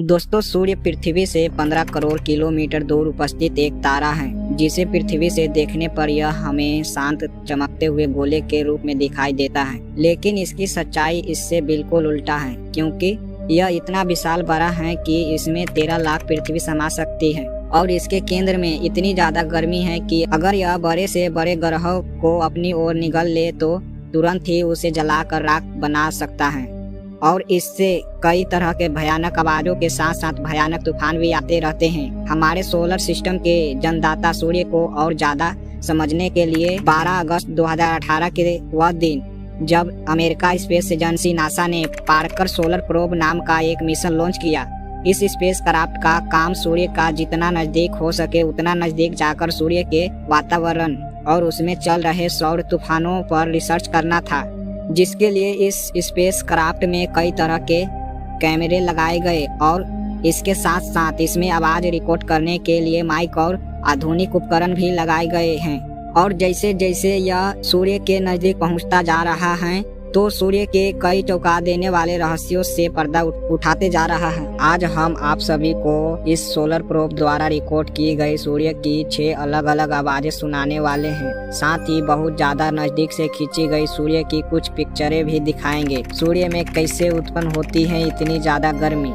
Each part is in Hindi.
दोस्तों, सूर्य पृथ्वी से 15 करोड़ किलोमीटर दूर उपस्थित एक तारा है, जिसे पृथ्वी से देखने पर यह हमें शांत चमकते हुए गोले के रूप में दिखाई देता है। लेकिन इसकी सच्चाई इससे बिल्कुल उल्टा है, क्योंकि यह इतना विशाल बड़ा है कि इसमें 13 लाख पृथ्वी समा सकती है और इसके केंद्र में इतनी ज्यादा गर्मी है कि अगर यह बड़े से बड़े ग्रह को अपनी ओर निगल ले तो तुरंत ही उसे जलाकर राख बना सकता है। और इससे कई तरह के भयानक आवाजों के साथ साथ भयानक तूफान भी आते रहते हैं। हमारे सोलर सिस्टम के जन्मदाता सूर्य को और ज्यादा समझने के लिए 12 अगस्त 2018 के वह दिन जब अमेरिका स्पेस एजेंसी नासा ने पार्कर सोलर प्रोब नाम का एक मिशन लॉन्च किया। इस स्पेस क्राफ्ट का काम सूर्य का जितना नजदीक हो सके उतना नजदीक जाकर सूर्य के वातावरण और उसमें चल रहे सौर तूफानों पर रिसर्च करना था, जिसके लिए इस स्पेस क्राफ्ट में कई तरह के कैमरे लगाए गए और इसके साथ साथ इसमें आवाज रिकॉर्ड करने के लिए माइक और आधुनिक उपकरण भी लगाए गए हैं। और जैसे जैसे यह सूर्य के नजदीक पहुंचता जा रहा है तो सूर्य के कई चौंका देने वाले रहस्यों से पर्दा उठाते जा रहा है। आज हम आप सभी को इस सोलर प्रोब द्वारा रिकॉर्ड की गई सूर्य की 6 अलग अलग आवाजें सुनाने वाले हैं। साथ ही बहुत ज्यादा नजदीक से खींची गई सूर्य की कुछ पिक्चरें भी दिखाएंगे। सूर्य में कैसे उत्पन्न होती है इतनी ज्यादा गर्मी।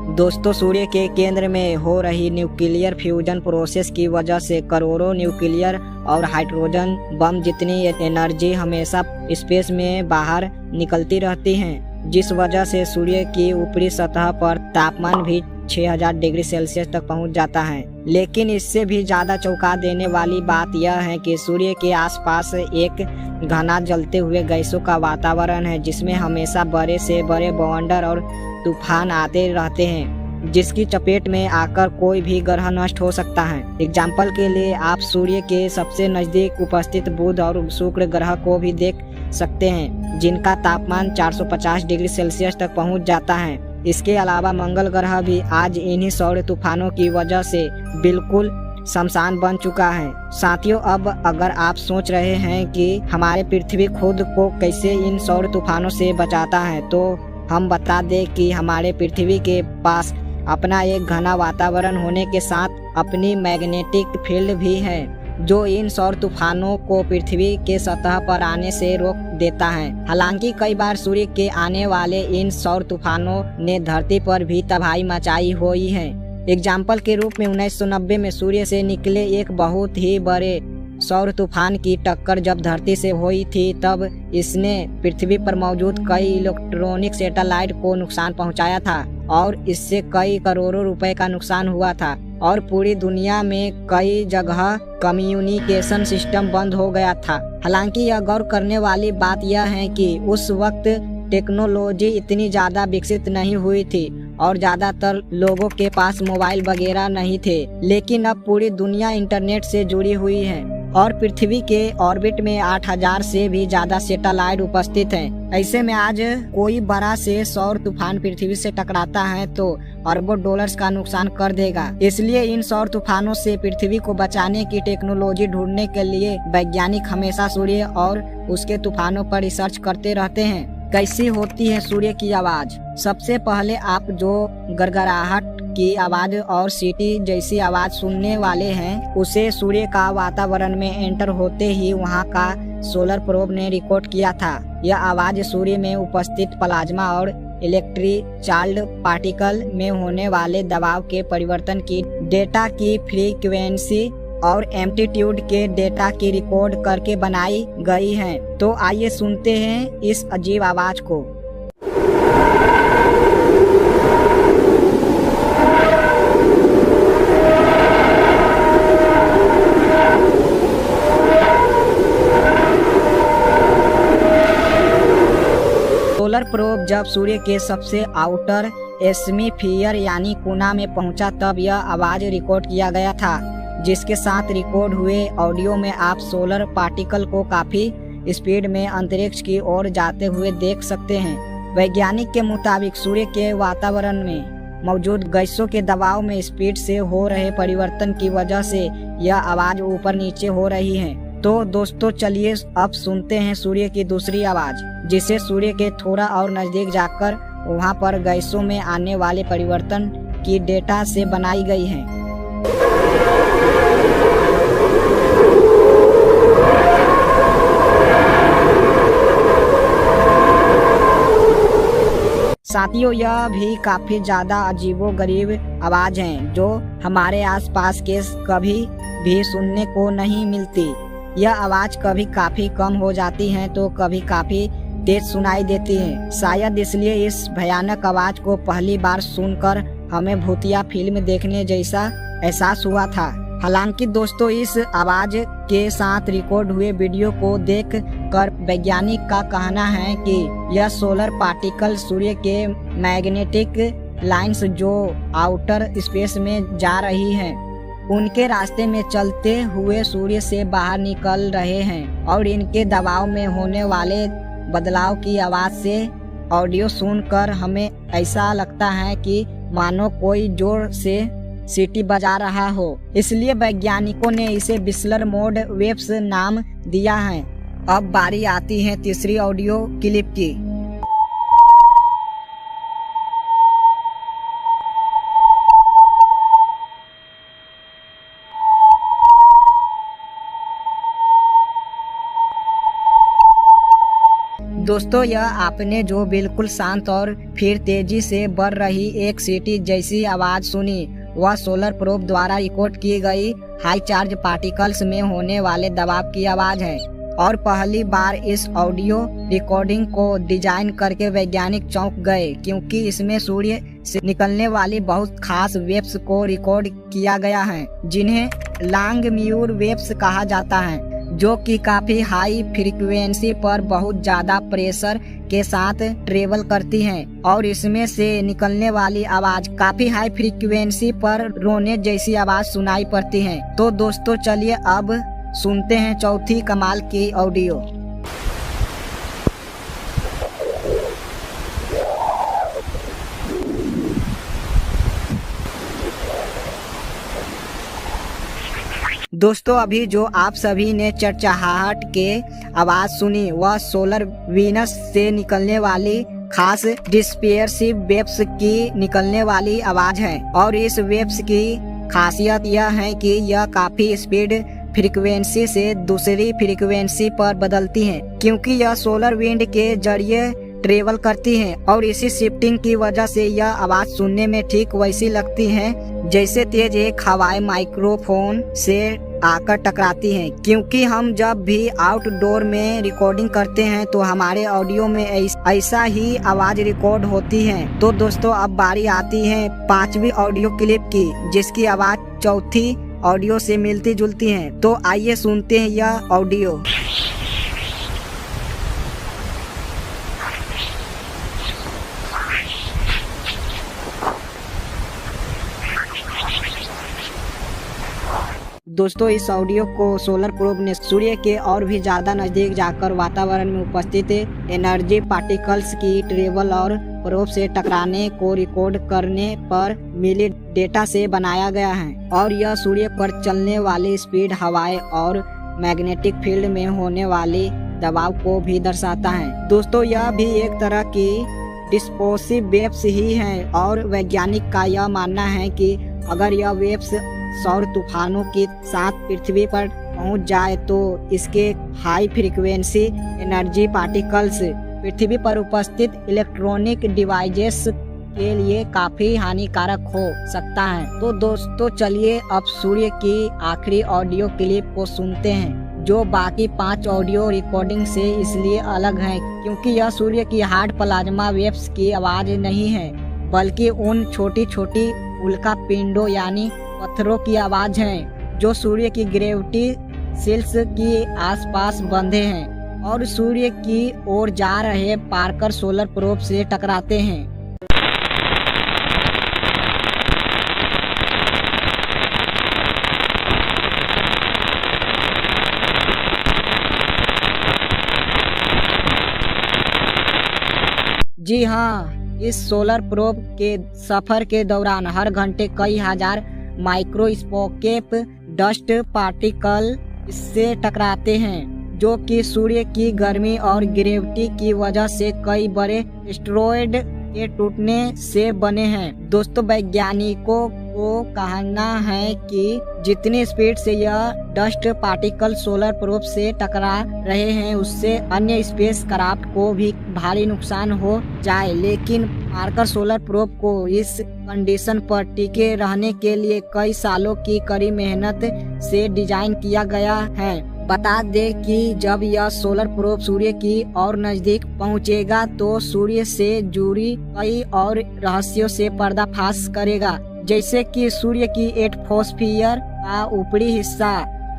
दोस्तों, सूर्य के केंद्र में हो रही न्यूक्लियर फ्यूजन प्रोसेस की वजह से करोड़ों न्यूक्लियर और हाइड्रोजन बम जितनी एनर्जी हमेशा स्पेस में बाहर निकलती रहती है, जिस वजह से सूर्य की ऊपरी सतह पर तापमान भी 6000 डिग्री सेल्सियस तक पहुंच जाता है। लेकिन इससे भी ज्यादा चौंका देने वाली बात यह है कि सूर्य के आसपास एक घना जलते हुए गैसों का वातावरण है, जिसमें हमेशा बड़े से बड़े बवंडर और तूफान आते रहते हैं, जिसकी चपेट में आकर कोई भी ग्रह नष्ट हो सकता है। एग्जाम्पल के लिए आप सूर्य के सबसे नजदीक उपस्थित बुध और शुक्र ग्रह को भी देख सकते हैं, जिनका तापमान 450 डिग्री सेल्सियस तक पहुंच जाता है। इसके अलावा मंगल ग्रह भी आज इन्हीं सौर तूफानों की वजह से बिल्कुल शमशान बन चुका है। साथियों, अब अगर आप सोच रहे हैं कि हमारे पृथ्वी खुद को कैसे इन सौर तूफानों से बचाता है, तो हम बता दें कि हमारे पृथ्वी के पास अपना एक घना वातावरण होने के साथ अपनी मैग्नेटिक फील्ड भी है, जो इन सौर तूफानों को पृथ्वी के सतह पर आने से रोक देता है। हालांकि कई बार सूर्य के आने वाले इन सौर तूफानों ने धरती पर भी तबाही मचाई हुई है। एग्जाम्पल के रूप में 1990 में सूर्य से निकले एक बहुत ही बड़े सौर तूफान की टक्कर जब धरती से हुई थी, तब इसने पृथ्वी पर मौजूद कई इलेक्ट्रॉनिक सैटेलाइट को नुकसान पहुंचाया था और इससे कई करोड़ों रुपए का नुकसान हुआ था और पूरी दुनिया में कई जगह कम्युनिकेशन सिस्टम बंद हो गया था। हालांकि यह गौर करने वाली बात यह है कि उस वक्त टेक्नोलॉजी इतनी ज्यादा विकसित नहीं हुई थी और ज्यादातर लोगों के पास मोबाइल वगैरह नहीं थे। लेकिन अब पूरी दुनिया इंटरनेट से जुड़ी हुई है और पृथ्वी के ऑर्बिट में 8000 से भी ज्यादा सैटेलाइट उपस्थित हैं। ऐसे में आज कोई बड़ा से सौर तूफान पृथ्वी से टकराता है तो अरबों डॉलर्स का नुकसान कर देगा। इसलिए इन सौर तूफानों से पृथ्वी को बचाने की टेक्नोलॉजी ढूंढने के लिए वैज्ञानिक हमेशा सूर्य और उसके तूफानों पर रिसर्च करते रहते हैं। कैसी होती है सूर्य की आवाज? सबसे पहले आप जो गड़गड़ाहट की आवाज और सीटी जैसी आवाज सुनने वाले हैं, उसे सूर्य का वातावरण में एंटर होते ही वहां का सोलर प्रोब ने रिकॉर्ड किया था। यह आवाज सूर्य में उपस्थित प्लाज्मा और इलेक्ट्रिक चार्ज पार्टिकल में होने वाले दबाव के परिवर्तन की डेटा की फ्रीक्वेंसी और एम्पलीट्यूड के डेटा की रिकॉर्ड करके बनाई गई है। तो आइए सुनते हैं इस अजीब आवाज को। सोलर प्रोब जब सूर्य के सबसे आउटर एटमॉस्फेयर यानी कोना में पहुंचा, तब यह आवाज रिकॉर्ड किया गया था, जिसके साथ रिकॉर्ड हुए ऑडियो में आप सोलर पार्टिकल को काफी स्पीड में अंतरिक्ष की ओर जाते हुए देख सकते हैं। वैज्ञानिक के मुताबिक सूर्य के वातावरण में मौजूद गैसों के दबाव में स्पीड से हो रहे परिवर्तन की वजह से यह आवाज ऊपर नीचे हो रही है। तो दोस्तों, चलिए अब सुनते हैं सूर्य की दूसरी आवाज, जिसे सूर्य के थोड़ा और नजदीक जाकर वहां पर गैसों में आने वाले परिवर्तन की डेटा से बनाई गई है। साथियों, यह भी काफी ज्यादा अजीबोगरीब आवाज है जो हमारे आसपास के कभी भी सुनने को नहीं मिलती। यह आवाज कभी काफी कम हो जाती है तो कभी काफी तेज सुनाई देती है। शायद इसलिए इस भयानक आवाज को पहली बार सुनकर हमें भूतिया फिल्म देखने जैसा एहसास हुआ था। हालांकि दोस्तों, इस आवाज के साथ रिकॉर्ड हुए वीडियो को देख कर वैज्ञानिक का कहना है कि यह सोलर पार्टिकल सूर्य के मैग्नेटिक लाइंस जो आउटर स्पेस में जा रही हैं, उनके रास्ते में चलते हुए सूर्य से बाहर निकल रहे हैं और इनके दबाव में होने वाले बदलाव की आवाज से ऑडियो सुनकर हमें ऐसा लगता है कि मानो कोई जोर से सीटी बजा रहा हो। इसलिए वैज्ञानिकों ने इसे विस्लर मोड वेव्स नाम दिया है। अब बारी आती है तीसरी ऑडियो क्लिप की। दोस्तों, यह आपने जो बिल्कुल शांत और फिर तेजी से बढ़ रही एक सीटी जैसी आवाज सुनी, वह सोलर प्रोब द्वारा रिकॉर्ड की गई हाई चार्ज पार्टिकल्स में होने वाले दबाव की आवाज है। और पहली बार इस ऑडियो रिकॉर्डिंग को डिजाइन करके वैज्ञानिक चौंक गए, क्योंकि इसमें सूर्य से निकलने वाली बहुत खास वेव्स को रिकॉर्ड किया गया है, जिन्हें लॉन्ग म्यूर वेव्स कहा जाता है, जो कि काफी हाई फ्रीक्वेंसी पर बहुत ज्यादा प्रेशर के साथ ट्रेवल करती हैं और इसमें से निकलने वाली आवाज काफी हाई फ्रीक्वेंसी पर रोने जैसी आवाज सुनाई पड़ती है। तो दोस्तों, चलिए अब सुनते हैं चौथी कमाल की ऑडियो। दोस्तों, अभी जो आप सभी ने चरचहाहट के आवाज सुनी, वह सोलर वीनस से निकलने वाली खास डिस्पेसिव वेव्स की निकलने वाली आवाज है। और इस वेव्स की खासियत यह है कि यह काफी स्पीड फ्रीक्वेंसी से दूसरी फ्रीक्वेंसी पर बदलती हैं, क्योंकि यह सोलर विंड के जरिए ट्रेवल करती हैं और इसी शिफ्टिंग की वजह से यह आवाज सुनने में ठीक वैसी लगती है जैसे तेज एक हवाई माइक्रोफोन से आकर टकराती हैं। क्योंकि हम जब भी आउटडोर में रिकॉर्डिंग करते हैं तो हमारे ऑडियो में ऐसा ही आवाज रिकॉर्ड होती है। तो दोस्तों, अब बारी आती है पांचवी ऑडियो क्लिप की, जिसकी आवाज चौथी ऑडियो से मिलती जुलती है। तो आइए सुनते हैं यह ऑडियो। दोस्तों, इस ऑडियो को सोलर प्रोब ने सूर्य के और भी ज्यादा नजदीक जाकर वातावरण में उपस्थित एनर्जी पार्टिकल्स की ट्रेवल और प्रोब से टकराने को रिकॉर्ड करने पर मिली डेटा से बनाया गया है। और यह सूर्य पर चलने वाली स्पीड, हवाएं और मैग्नेटिक फील्ड में होने वाली दबाव को भी दर्शाता है। दोस्तों, यह भी एक तरह की डिस्पोसिव वेव्स ही है और वैज्ञानिक का यह मानना है कि अगर यह वेव्स सौर तूफानों के साथ पृथ्वी पर पहुंच जाए तो इसके हाई फ्रीक्वेंसी एनर्जी पार्टिकल्स पृथ्वी पर उपस्थित इलेक्ट्रॉनिक डिवाइसेस के लिए काफी हानिकारक हो सकता है। तो दोस्तों, चलिए अब सूर्य की आखिरी ऑडियो क्लिप को सुनते हैं, जो बाकी 5 ऑडियो रिकॉर्डिंग से इसलिए अलग है क्योंकि यह सूर्य की हार्ड प्लाज्मा वेव्स की आवाज नहीं है, बल्कि उन छोटी छोटी उल्का पिंडों यानी पत्थरों की आवाज है जो सूर्य की ग्रेविटी शील्ड्स के आसपास बंधे हैं और सूर्य की ओर जा रहे पार्कर सोलर प्रोब से टकराते हैं। जी हाँ, इस सोलर प्रोब के सफर के दौरान हर घंटे कई हजार माइक्रोस्कोपिक डस्ट पार्टिकल इससे टकराते हैं, जो कि सूर्य की गर्मी और ग्रेविटी की वजह से कई बड़े एस्टेरॉयड के टूटने से बने हैं। दोस्तों, वैज्ञानिकों को कहना है कि जितनी स्पीड से यह डस्ट पार्टिकल सोलर प्रोब से टकरा रहे हैं उससे अन्य स्पेस क्राफ्ट को भी भारी नुकसान हो जाए, लेकिन पार्कर सोलर प्रोब को इस कंडीशन पर टिके रहने के लिए कई सालों की कड़ी मेहनत से डिजाइन किया गया है। बता दें कि जब यह सोलर प्रोब सूर्य की और नजदीक पहुंचेगा तो सूर्य से जुड़ी कई और रहस्यों से पर्दाफाश करेगा, जैसे कि सूर्य की एटमॉस्फेयर का ऊपरी हिस्सा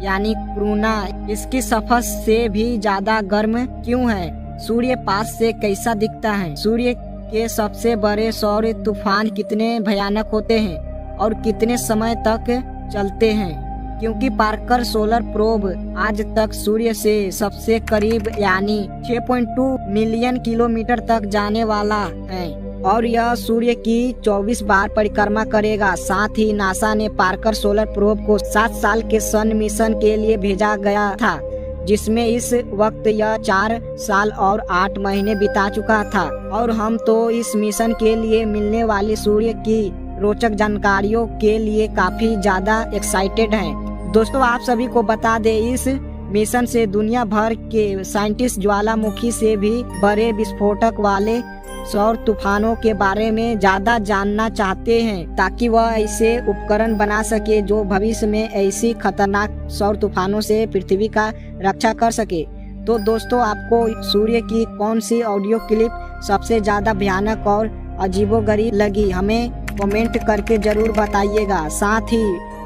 यानी कोरोना इसकी सतह से भी ज्यादा गर्म क्यों है, सूर्य पास से कैसा दिखता है, सूर्य के सबसे बड़े सौर तूफान कितने भयानक होते हैं और कितने समय तक चलते हैं, क्योंकि पार्कर सोलर प्रोब आज तक सूर्य से सबसे करीब यानी 6.2 मिलियन किलोमीटर तक जाने वाला है और यह सूर्य की 24 बार परिक्रमा करेगा। साथ ही नासा ने पार्कर सोलर प्रोब को 7 साल के सन मिशन के लिए भेजा गया था, जिसमें इस वक्त यह 4 साल और 8 महीने बिता चुका था और हम तो इस मिशन के लिए मिलने वाली सूर्य की रोचक जानकारियों के लिए काफी ज्यादा एक्साइटेड हैं। दोस्तों, आप सभी को बता दें, इस मिशन से दुनिया भर के साइंटिस्ट ज्वालामुखी से भी बड़े विस्फोटक वाले सौर तूफानों के बारे में ज्यादा जानना चाहते हैं, ताकि वह ऐसे उपकरण बना सके जो भविष्य में ऐसी खतरनाक सौर तूफानों से पृथ्वी का रक्षा कर सके। तो दोस्तों, आपको सूर्य की कौन सी ऑडियो क्लिप सबसे ज्यादा भयानक और अजीबोगरीब लगी, हमें कमेंट करके जरूर बताइएगा। साथ ही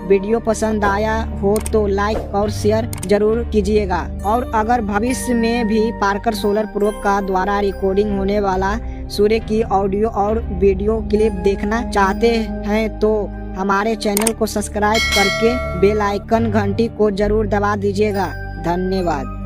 वीडियो पसंद आया हो तो लाइक और शेयर जरूर कीजिएगा। और अगर भविष्य में भी पार्कर सोलर प्रोब का द्वारा रिकॉर्डिंग होने वाला सूर्य की ऑडियो और वीडियो क्लिप देखना चाहते हैं तो हमारे चैनल को सब्सक्राइब करके बेल आइकन घंटी को जरूर दबा दीजिएगा। धन्यवाद।